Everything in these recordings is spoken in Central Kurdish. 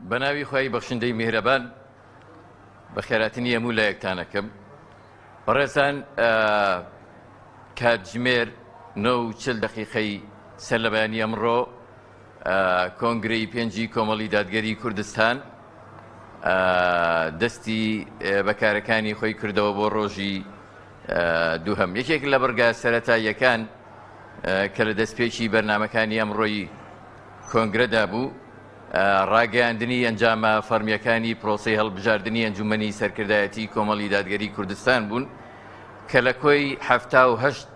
بەناوی خۆی بەخشندەی میهرەبان بە خێراتنی هەموو لایەکتانەکەم. بەڕێزان، کاتژمێر 9:40 دقیقەی سەر لە بەیانی ئەمڕۆ کۆنگرەی پێنجی کۆمەڵی دادگەری کوردستان دەستی بەکارەکانی خۆی کردەوە بۆ ڕۆژی دووهەم. یەکێک لە بەرگە سەرەتاییەکان کە لە دەستپێکی بەرنامەکانی ئەمڕۆیی کۆنگرەدا بوو، ڕاگەیاندنی ئەنجامە فەرمیەکانی پرۆسەی هەڵبژاردننی ئەنجومەنی سەرکردایەتی کۆمەڵی دادگەری کوردستان بوون کە لە کۆی 78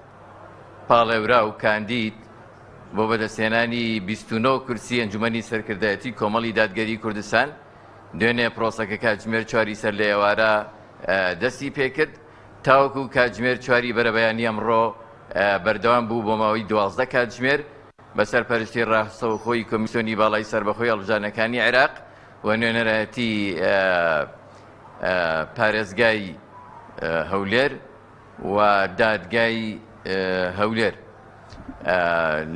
پاڵێورا و کاندید بۆ بەدەستهێنانی 29 کورسی ئەنجومەنی سەرکردایەتی کۆمەڵی دادگەری کوردستان دوێنێ پرۆسەکە کاتژمێر 4 سەر لە ئێوارە دەستی پێکرد، تاوەکو کاتژمێر 4 بەرەبەیانی ئەمڕۆ بەردەوام بوو بۆ ماوەی 12 کاتژمێر بەسەر پەرشتی ڕاستەوخۆی کۆمیسیۆنی باڵای سەربەخۆی هەڵبژاردنەکانی عێراق و نوێنەرایەتی پارێزگای هەولێر و دادگای هەولێر.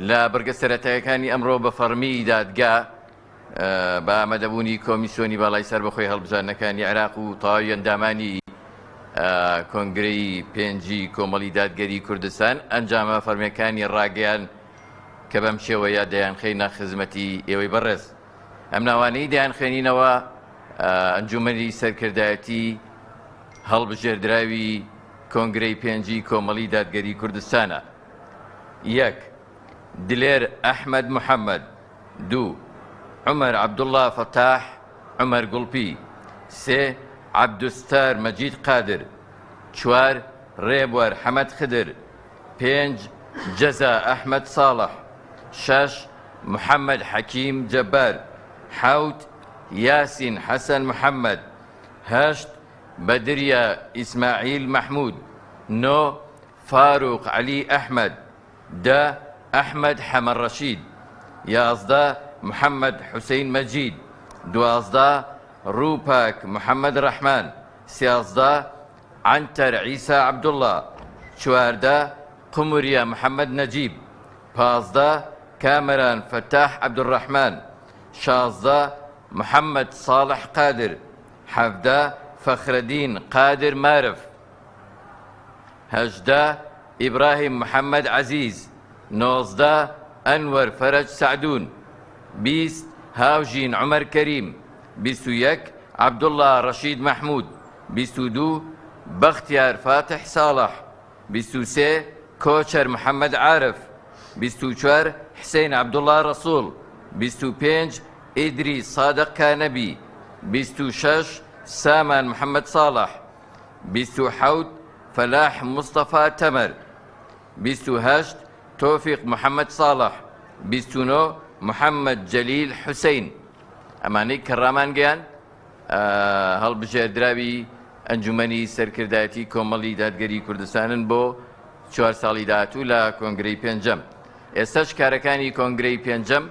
لە بەرگە سەرەتاییەکانی ئەمڕۆ بە فەرمی دادگا بە ئامادەبوونی کۆمیسیۆنی باڵای سەربەخۆی هەڵبژاردنەکانی عێراق و تەواوی ئەندامانی کۆنگرەی پێنجی کۆمەڵی دادگەری کوردستان ئەنجامە فەرمیەکانی ڕاگەیان کە بەم شێوەیە دەیانخێنە خزمەتی ئێوەی بەڕێز. ئەم ناوانەی دەیانخێنینەوە ئەنجومەنی سەرکردایەتی هەڵبژێردراوی کۆنگرەی پێنجی کۆمەڵی دادگەری کوردستانە. 1. دلێر ئەحمەد محەممەد. 2. عومەر عەبدوڵڵا فەتاح عومەر گوڵپی. 3. عەبدوستار مەجید قادر. 4. ڕێبوەر حەمەد خدر. 5. جەزا ئەحمەد ساڵح. 6. محەممەد حەکیم جەبار. 7. یاسین حەسەن محەممەد. 8. بەدریە ئیسماعیل مەحموود. 9. فاروق عەلی ئەحمەد. 10. ئەحمەد حەمەد ڕەشید. 11. محەممەد حوسەین مەجید. 12. ڕووپاک محەممەد ڕەحمان. 13. عنتەر عیسا عەبدوڵڵا. 14. قموریە محەممەد نەجیب. 15. کامەران فەتاح عەبدوڕەحمان. 16. محەممەد ساڵح قادر. 17. فەخرەدین قادر مارف. 18. ئیبراهیم محەممەد عەزیز. 19. ئەنوەر فەرەج سەعدون. 20. هاوژین عومەر کەریم. 21. عەبدوڵڵا ڕەشید مەحموود. 22. بەختیار فاتح ساڵح. 23. کۆچەر محەممەد عارف. 24. حسین عەبدوڵڵا ڕەسوول. 25. ئیدریس سادق کانەبی. 26. سامان محەممەد ساڵح. 27. فەلاح مستەفا تەمەر. 28. تۆفیق محەممەد ساڵح. 29. محەممەد جەلیل حوسەین. ئەمانەی کە ڕامانگەیان هەڵبژێردراوی ئەنجومەنی سەرکردایەتی کۆمەڵی دادگەری کوردستانن بۆ 4 ساڵی داهاتوو لە کۆنگرەی پێنجەم. ئێستاش کارەکانی کۆنگرەی پێنجەم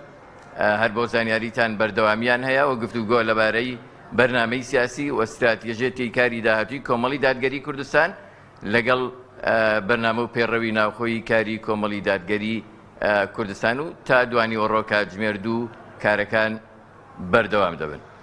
هەر بۆ زانیاریتان بەردەوامیان هەیە و گفتوگۆ لەبارەی بەرنامەی سیاسی و ئەستراتیژیەتی کاری داهاتووی کۆمەڵی دادگەری کوردستان لەگەڵ بەرنامە و پێڕەوی ناوخۆی کاری کۆمەڵی دادگەری کوردستان و تا دوانی ئۆڕۆ کاتژمێر 2 کارەکان بەردەوام دەبن.